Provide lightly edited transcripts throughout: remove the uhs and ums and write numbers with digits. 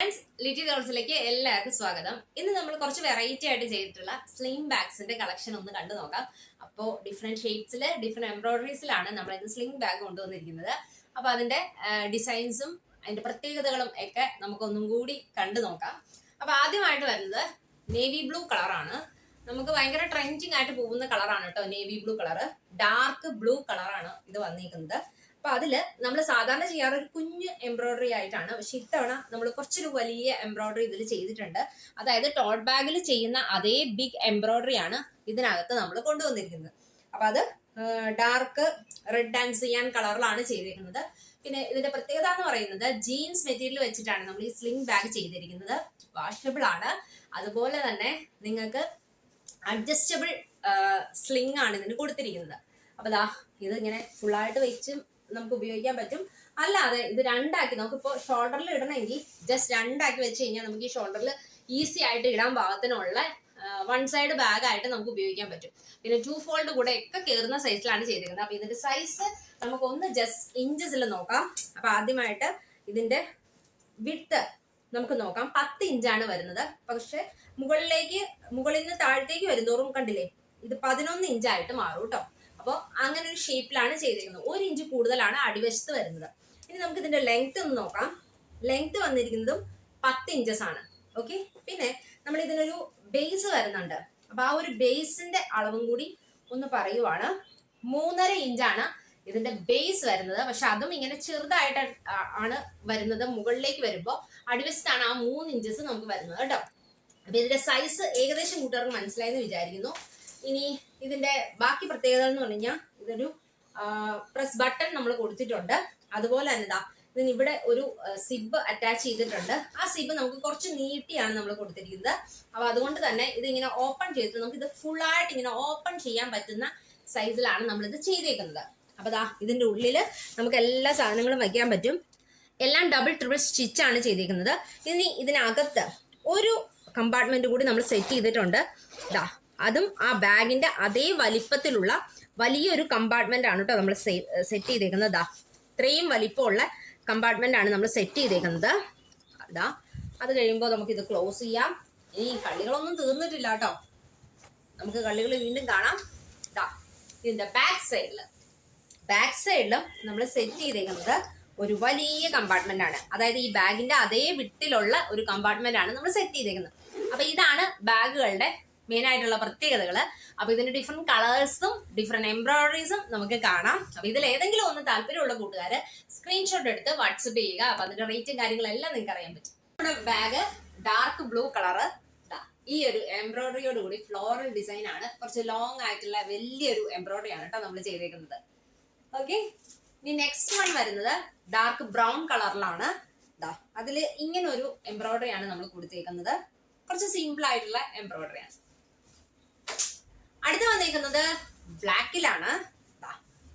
Friends, Litty ടോൾസിലേക്ക് എല്ലാവർക്കും സ്വാഗതം. ഇന്ന് നമ്മൾ കുറച്ച് വെറൈറ്റി ആയിട്ട് ചെയ്തിട്ടുള്ള സ്ലിം ബാഗ്സിന്റെ കളക്ഷൻ ഒന്ന് കണ്ടു നോക്കാം. അപ്പോൾ ഡിഫറെന്റ് ഷേപ്സിൽ ഡിഫറെന്റ് എംബ്രോയിഡറീസിലാണ് നമ്മൾ ഇത് സ്ലിം ബാഗ് കൊണ്ടുവന്നിരിക്കുന്നത്. അപ്പോൾ അതിന്റെ ഡിസൈൻസും അതിന്റെ പ്രത്യേകതകളും ഒക്കെ നമുക്കൊന്നും കൂടി കണ്ടു നോക്കാം. അപ്പോൾ ആദ്യമായിട്ട് വരുന്നത് നേവി ബ്ലൂ കളറാണ്. നമുക്ക് ഭയങ്കര ട്രെൻഡിങ് ആയിട്ട് പോകുന്ന കളറാണ് കേട്ടോ navy blue colour. Dark blue കളറാണ് ഇത് വന്നിരിക്കുന്നത്. അപ്പൊ അതില് നമ്മൾ സാധാരണ ചെയ്യാറ് ഒരു കുഞ്ഞ് എംബ്രോയിഡറി ആയിട്ടാണ്. പക്ഷെ ഇത്തവണ നമ്മൾ കുറച്ചൊരു വലിയ എംബ്രോയിഡറി ഇതിൽ ചെയ്തിട്ടുണ്ട്. അതായത് ടോട്ട് ബാഗിൽ ചെയ്യുന്ന അതേ ബിഗ് എംബ്രോയിഡറി ആണ് ഇതിനകത്ത് നമ്മൾ കൊണ്ടുവന്നിരിക്കുന്നത്. അപ്പൊ അത് ഡാർക്ക് റെഡ് ആൻഡ് സിയാൻ കളറിലാണ് ചെയ്തിരിക്കുന്നത്. പിന്നെ ഇതിന്റെ പ്രത്യേകത എന്ന് പറയുന്നത് ജീൻസ് മെറ്റീരിയൽ വെച്ചിട്ടാണ് നമ്മൾ ഈ സ്ലിംഗ് ബാഗ് ചെയ്തിരിക്കുന്നത്. വാഷബിൾ ആണ്. അതുപോലെ തന്നെ നിങ്ങൾക്ക് അഡ്ജസ്റ്റബിൾ സ്ലിംഗ് ആണ് ഇതിന് കൊടുത്തിരിക്കുന്നത്. അപ്പൊ ദാ ഇത് ഇങ്ങനെ ഫുള്ളായിട്ട് വെച്ച് നമുക്ക് ഉപയോഗിക്കാൻ പറ്റും. അല്ലാതെ ഇത് രണ്ടാക്കി നമുക്കിപ്പോൾ ഷോൾഡറിൽ ഇടണമെങ്കിൽ ജസ്റ്റ് രണ്ടാക്കി വെച്ച് കഴിഞ്ഞാൽ നമുക്ക് ഈ ഷോൾഡറിൽ ഈസി ആയിട്ട് ഇടാൻ പാകത്തിനുള്ള വൺ സൈഡ് ബാഗ് ആയിട്ട് നമുക്ക് ഉപയോഗിക്കാൻ പറ്റും. പിന്നെ 2 ഫോൾഡ് കൂടെ ഒക്കെ കയറുന്ന സൈസിലാണ് ചെയ്തിരിക്കുന്നത്. അപ്പൊ ഇതിന്റെ സൈസ് നമുക്കൊന്ന് ജസ്റ്റ് ഇഞ്ചസിൽ നോക്കാം. അപ്പൊ ആദ്യമായിട്ട് ഇതിന്റെ വിഡ്ത്ത് നമുക്ക് നോക്കാം. 10 ഇഞ്ചാണ് വരുന്നത്. പക്ഷെ മുകളിൽ നിന്ന് താഴത്തേക്ക് വരുന്നോറും കണ്ടില്ലേ, ഇത് 11 ഇഞ്ചായിട്ട് മാറും കേട്ടോ. അപ്പോൾ അങ്ങനെ ഒരു ഷേപ്പിലാണ് ചെയ്തിരിക്കുന്നത്. 1 ഇഞ്ച് കൂടുതലാണ് അടിവശത്ത് വരുന്നത്. ഇനി നമുക്ക് ഇതിന്റെ ലെങ്ത് ഒന്ന് നോക്കാം. ലെങ്ത് വന്നിരിക്കുന്നതും 10 ഇഞ്ചസ് ആണ്. ഓക്കെ. പിന്നെ നമ്മൾ ഇതിനൊരു ബേസ് വരുന്നുണ്ട്. അപ്പൊ ആ ഒരു ബേസിന്റെ അളവും കൂടി ഒന്ന് പറയുവാണ്. 3.5 ഇഞ്ചാണ് ഇതിന്റെ ബേസ് വരുന്നത്. പക്ഷെ അതും ഇങ്ങനെ ചെറുതായിട്ട് ആണ് വരുന്നത്. മുകളിലേക്ക് വരുമ്പോൾ അടിവശത്താണ് ആ 3 ഇഞ്ചസ് നമുക്ക് വരുന്നത് കേട്ടോ. അപ്പൊ ഇതിന്റെ സൈസ് ഏകദേശം കൂട്ടുകാർക്ക് മനസ്സിലായെന്ന് വിചാരിക്കുന്നു. ഇനി ഇതിന്റെ ബാക്കി പ്രത്യേകത എന്ന് പറഞ്ഞു കഴിഞ്ഞാൽ ഇതൊരു പ്രസ് ബട്ടൺ നമ്മൾ കൊടുത്തിട്ടുണ്ട്. അതുപോലെ തന്നെ ഇതാ ഇതിനിവിടെ ഒരു സിബ് അറ്റാച്ച് ചെയ്തിട്ടുണ്ട്. ആ സിബ് നമുക്ക് കുറച്ച് നീട്ടിയാണ് നമ്മൾ കൊടുത്തിരിക്കുന്നത്. അപ്പൊ അതുകൊണ്ട് തന്നെ ഇത് ഇങ്ങനെ ഓപ്പൺ ചെയ്തിട്ട് നമുക്ക് ഇത് ഫുൾ ആയിട്ട് ഇങ്ങനെ ഓപ്പൺ ചെയ്യാൻ പറ്റുന്ന സൈസിലാണ് നമ്മൾ ഇത് ചെയ്തേക്കുന്നത്. അപ്പൊ ദാ ഇതിന്റെ ഉള്ളില് നമുക്ക് എല്ലാ സാധനങ്ങളും വയ്ക്കാൻ പറ്റും. എല്ലാം ഡബിൾ ട്രിപ്പിൾ സ്റ്റിച്ചാണ് ചെയ്തേക്കുന്നത്. ഇനി ഇതിനകത്ത് ഒരു കമ്പാർട്ട്മെന്റ് കൂടി നമ്മൾ സെറ്റ് ചെയ്തിട്ടുണ്ട്. ദാ അതും ആ ബാഗിന്റെ അതേ വലിപ്പത്തിലുള്ള വലിയൊരു കമ്പാർട്ട്മെന്റ് ആണ് കേട്ടോ നമ്മൾ സെറ്റ് ചെയ്തേക്കുന്നത്. ദാ ഇത്രയും വലിപ്പമുള്ള കമ്പാർട്ട്മെന്റ് ആണ് നമ്മൾ സെറ്റ് ചെയ്തേക്കുന്നത്. ദാ അത് കഴിയുമ്പോൾ നമുക്ക് ഇത് ക്ലോസ് ചെയ്യാം. ഇനി കളികളൊന്നും തീർന്നിട്ടില്ല കേട്ടോ. നമുക്ക് കളികൾ വീണ്ടും കാണാം. ദാ ഇതിന്റെ ബാക്ക് സൈഡിലും നമ്മൾ സെറ്റ് ചെയ്തേക്കുന്നത് ഒരു വലിയ കമ്പാർട്ട്മെന്റ് ആണ്. അതായത് ഈ ബാഗിന്റെ അതേ വിട്ടിലുള്ള ഒരു കമ്പാർട്ട്മെന്റ് ആണ് നമ്മൾ സെറ്റ് ചെയ്തേക്കുന്നത്. അപ്പൊ ഇതാണ് ബാഗുകളുടെ മെയിൻ ആയിട്ടുള്ള പ്രത്യേകതകള്. അപ്പൊ ഇതിന്റെ ഡിഫറെന്റ് കളേഴ്സും ഡിഫറെന്റ് എംബ്രോയിഡറീസും നമുക്ക് കാണാം. അപ്പൊ ഇതിൽ ഏതെങ്കിലും ഒന്ന് താല്പര്യമുള്ള കൂട്ടുകാര് സ്ക്രീൻഷോട്ട് എടുത്ത് വാട്സപ്പ് ചെയ്യുക. അപ്പൊ അതിന്റെ റേറ്റും കാര്യങ്ങളെല്ലാം നിങ്ങൾക്ക് അറിയാൻ പറ്റും. നമ്മുടെ ബാഗ് ഡാർക്ക് ബ്ലൂ കളറ് ഈ ഒരു എംബ്രോയിഡറിയോട് കൂടി ഫ്ലോറൽ ഡിസൈൻ ആണ്. കുറച്ച് ലോങ് ആയിട്ടുള്ള വലിയൊരു എംബ്രോയിഡറി ആണ് കേട്ടോ നമ്മൾ ചെയ്തേക്കുന്നത്. ഓക്കെ. ഇനി നെക്സ്റ്റ് വൺ വരുന്നത് ഡാർക്ക് ബ്രൗൺ കളറിലാണ്. അതിൽ ഇങ്ങനെ ഒരു എംബ്രോയിഡറി ആണ് നമ്മൾ കൊടുത്തേക്കുന്നത്. കുറച്ച് സിമ്പിൾ ആയിട്ടുള്ള എംബ്രോയിഡറി ആണ്. അടുത്ത് വന്നേക്കുന്നത് ബ്ലാക്കിലാണ്.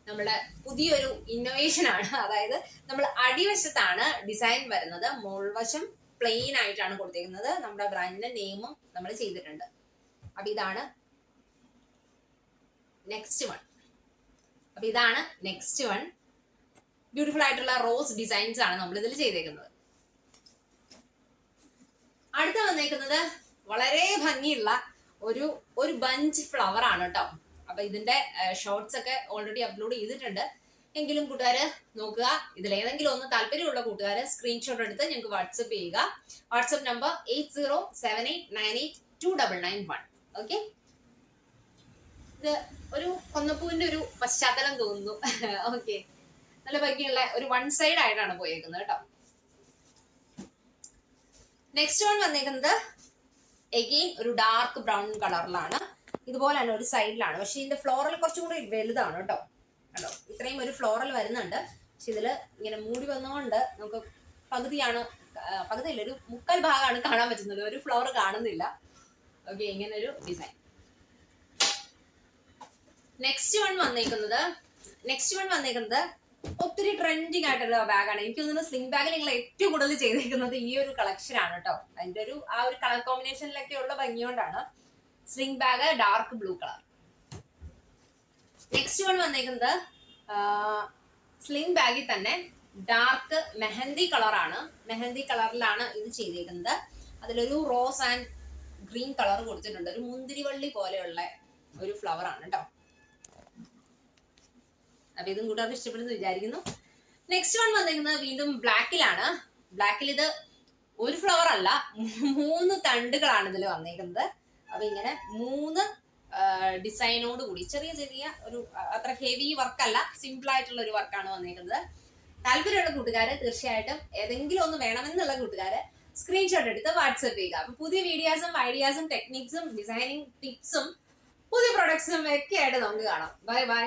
നമ്മുടെ പുതിയൊരു ഇന്നോവേഷൻ ആണ്. അതായത് നമ്മൾ അടിവശത്താണ് ഡിസൈൻ വരുന്നത്. മുൾവശം പ്ലെയിൻ ആയിട്ടാണ് കൊടുത്തേക്കുന്നത്. നമ്മുടെ ബ്രാൻഡിന്റെ നെയിമും നമ്മൾ ചെയ്തിട്ടുണ്ട്. അപ്പൊ ഇതാണ് നെക്സ്റ്റ് വൺ. ബ്യൂട്ടിഫുൾ ആയിട്ടുള്ള റോസ് ഡിസൈൻസ് ആണ് നമ്മൾ ഇതിൽ ചെയ്തേക്കുന്നത്. അടുത്ത വന്നേക്കുന്നത് വളരെ ഭംഗിയുള്ള ഒരു ബഞ്ച് ഫ്ലവർ ആണ് കേട്ടോ. അപ്പൊ ഇതിന്റെ ഷോർട്സ് ഒക്കെ ഓൾറെഡി അപ്ലോഡ് ചെയ്തിട്ടുണ്ട്. എങ്കിലും കൂട്ടുകാര് നോക്കുക. ഇതിലേതെങ്കിലും ഒന്ന് താല്പര്യമുള്ള കൂട്ടുകാര് സ്ക്രീൻഷോട്ട് എടുത്ത് ഞങ്ങൾക്ക് വാട്സപ്പ് ചെയ്യുക. WhatsApp number 8078982991. ഓക്കെ. ഇത് ഒരു കൊന്നപ്പൂവിന്റെ ഒരു പശ്ചാത്തലം തോന്നുന്നു. ഓക്കെ. നല്ല ഭംഗിയുള്ള ഒരു വൺ സൈഡ് ആയിട്ടാണ് പോയേക്കുന്നത് കേട്ടോ. നെക്സ്റ്റ് വൺ വന്നേക്കുന്നത് എഗെയിൻ ഒരു ഡാർക്ക് ബ്രൗൺ കളറിലാണ്. ഇതുപോലെ തന്നെ ഒരു സൈഡിലാണ്. പക്ഷെ ഇതിന്റെ ഫ്ലോറൽ കുറച്ചും കൂടി വലുതാണ് കേട്ടോ. കണ്ടോ, ഇത്രയും ഒരു ഫ്ലോറൽ വരുന്നുണ്ട്. പക്ഷെ ഇതില് ഇങ്ങനെ മൂടി വന്നുകൊണ്ട് നമുക്ക് പകുതിയില്ല, ഒരു മുക്കാൽ ഭാഗമാണ് കാണാൻ പറ്റുന്നത്. ഒരു ഫ്ലോർ കാണുന്നില്ല. ഓക്കെ. ഇങ്ങനെ ഒരു ഡിസൈൻ. നെക്സ്റ്റ് വൺ വന്നേക്കുന്നത് ഒത്തിരി ട്രെൻഡിങ് ആയിട്ടുള്ള ബാഗാണ്. എനിക്ക് തോന്നുന്നു സ്ലിംഗ് ബാഗിൽ നിങ്ങൾ ഏറ്റവും കൂടുതൽ ചെയ്തിരിക്കുന്നത് ഈ ഒരു കളക്ഷൻ ആണ് കേട്ടോ. അതിന്റെ ആ ഒരു കളർ കോമ്പിനേഷനിലൊക്കെ ഉള്ള ഭംഗിയോണ്ടാണ്. Sling bag dark blue colour. Next one വന്നേക്കുന്നത് സ്ലിംഗ് ബാഗിൽ തന്നെ ഡാർക്ക് മെഹന്തി കളറാണ്. മെഹന്തി കളറിലാണ് ഇത് ചെയ്തേക്കുന്നത്. അതിലൊരു റോസ് ആൻഡ് ഗ്രീൻ കളർ കൊടുത്തിട്ടുണ്ട്. ഒരു മുന്തിരിവള്ളി പോലെയുള്ള ഒരു ഫ്ലവർ ആണ് കേട്ടോ. അപ്പൊ ഇതും കൂട്ടുകാർക്ക് ഇഷ്ടപ്പെടുന്നു വിചാരിക്കുന്നു. നെക്സ്റ്റ് വൺ വന്നിരിക്കുന്നത് വീണ്ടും ബ്ലാക്കിലാണ്. ബ്ലാക്കിൽ ഇത് ഒരു ഫ്ലവർ അല്ല, 3 തണ്ടുകളാണ് ഇതിൽ വന്നേക്കുന്നത്. അപ്പൊ ഇങ്ങനെ 3 ഡിസൈനോട് കൂടി ചെറിയ ചെറിയ ഒരു അത്ര ഹെവി വർക്കല്ല, സിമ്പിൾ ആയിട്ടുള്ള ഒരു വർക്കാണ് വന്നേക്കുന്നത്. താല്പര്യമുള്ള കൂട്ടുകാര് തീർച്ചയായിട്ടും ഏതെങ്കിലും ഒന്ന് വേണമെന്നുള്ള കൂട്ടുകാര് സ്ക്രീൻഷോട്ട് എടുത്ത് വാട്സ്ആപ്പ് ചെയ്യുക. അപ്പൊ പുതിയ വീഡിയോസും ഐഡിയാസും ടെക്നിക്സും ഡിസൈനിങ് ടിപ്സും പുതിയ പ്രൊഡക്ട്സും ഒക്കെ ആയിട്ട് നമുക്ക് കാണാം. Bye bye.